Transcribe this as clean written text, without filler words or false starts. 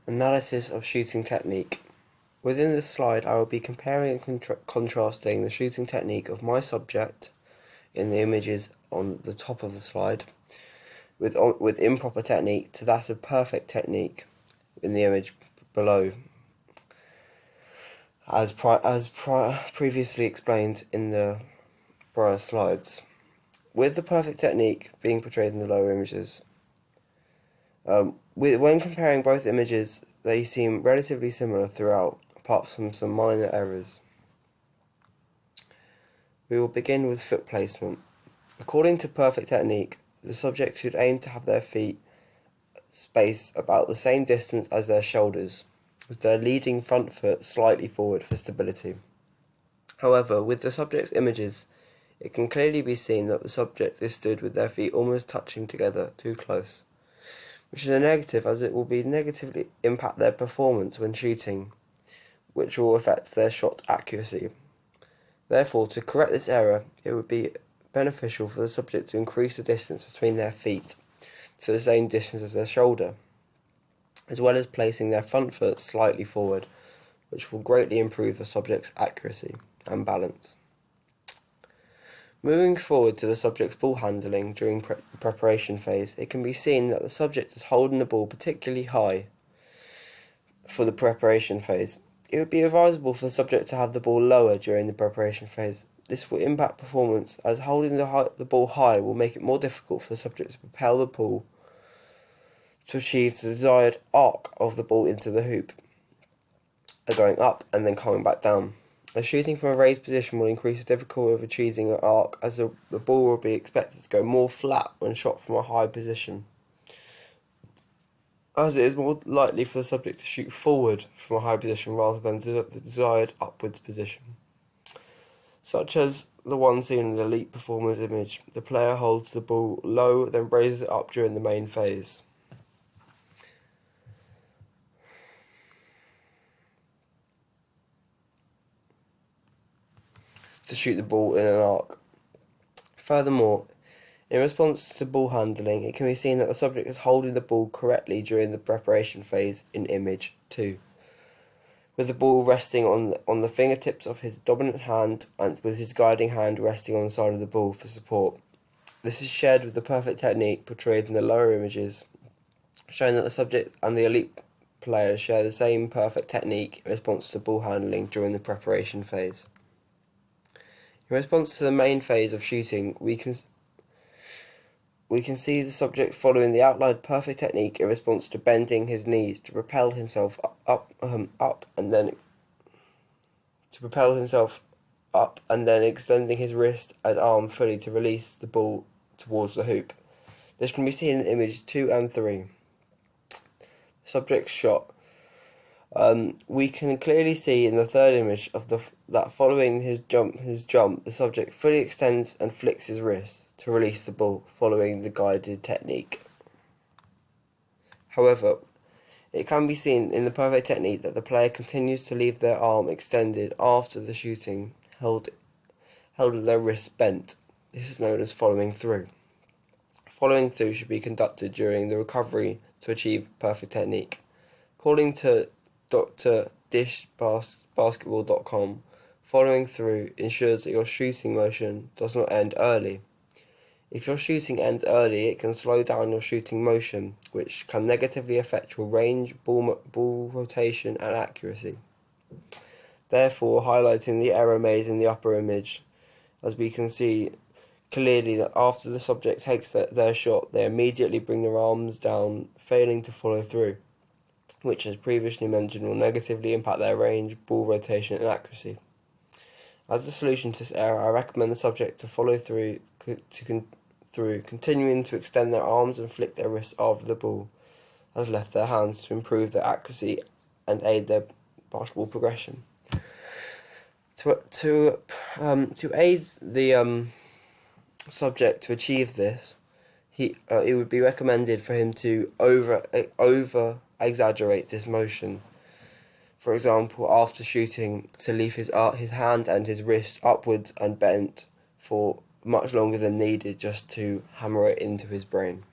Analysis of shooting technique. Within this slide, I will be comparing and contrasting the shooting technique of my subject in the images on the top of the slide with improper technique to that of perfect technique in the image below, as previously explained in the prior slides. With the perfect technique being portrayed in the lower images, when comparing both images, they seem relatively similar throughout, apart from some minor errors. We will begin with foot placement. According to perfect technique, the subject should aim to have their feet spaced about the same distance as their shoulders, with their leading front foot slightly forward for stability. However, with the subject's images, it can clearly be seen that the subject is stood with their feet almost touching together, too close, which is a negative, as it will negatively impact their performance when shooting, which will affect their shot accuracy. Therefore, to correct this error, it would be beneficial for the subject to increase the distance between their feet to the same distance as their shoulder, as well as placing their front foot slightly forward, which will greatly improve the subject's accuracy and balance. Moving forward to the subject's ball handling during preparation phase, it can be seen that the subject is holding the ball particularly high for the preparation phase. It would be advisable for the subject to have the ball lower during the preparation phase. This will impact performance, as holding the ball high will make it more difficult for the subject to propel the ball to achieve the desired arc of the ball into the hoop, going up and then coming back down. As shooting from a raised position will increase the difficulty of achieving an arc, as the ball will be expected to go more flat when shot from a high position, as it is more likely for the subject to shoot forward from a high position rather than the desired upwards position. Such as the one seen in the elite performer's image, the player holds the ball low, then raises it up during the main phase. To shoot the ball in an arc. Furthermore, in response to ball handling, it can be seen that the subject is holding the ball correctly during the preparation phase in image 2, with the ball resting on the fingertips of his dominant hand and with his guiding hand resting on the side of the ball for support. This is shared with the perfect technique portrayed in the lower images, showing that the subject and the elite players share the same perfect technique in response to ball handling during the preparation phase. In response to the main phase of shooting, we can see the subject following the outlined perfect technique in response to bending his knees to propel himself up and then extending his wrist and arm fully to release the ball towards the hoop. This can be seen in images 2 and 3. The subject's shot. We can clearly see in the third image that following his jump, the subject fully extends and flicks his wrist to release the ball following the guided technique. However, it can be seen in the perfect technique that the player continues to leave their arm extended after the shooting, held with their wrist bent. This is known as following through. Following through should be conducted during the recovery to achieve perfect technique. According to Dr. Basketball.com, following through ensures that your shooting motion does not end early. If your shooting ends early, it can slow down your shooting motion, which can negatively affect your range, ball rotation, and accuracy. Therefore, highlighting the error made in the upper image, as we can see clearly that after the subject takes their shot, they immediately bring their arms down, failing to follow through, which, as previously mentioned, will negatively impact their range, ball rotation, and accuracy. As a solution to this error, I recommend the subject to follow through, continuing to extend their arms and flick their wrists after the ball has left their hands to improve their accuracy and aid their basketball progression. To aid the subject to achieve this, it would be recommended for him to over exaggerate this motion. For example, after shooting, to leave his hand and his wrist upwards and bent for much longer than needed, just to hammer it into his brain.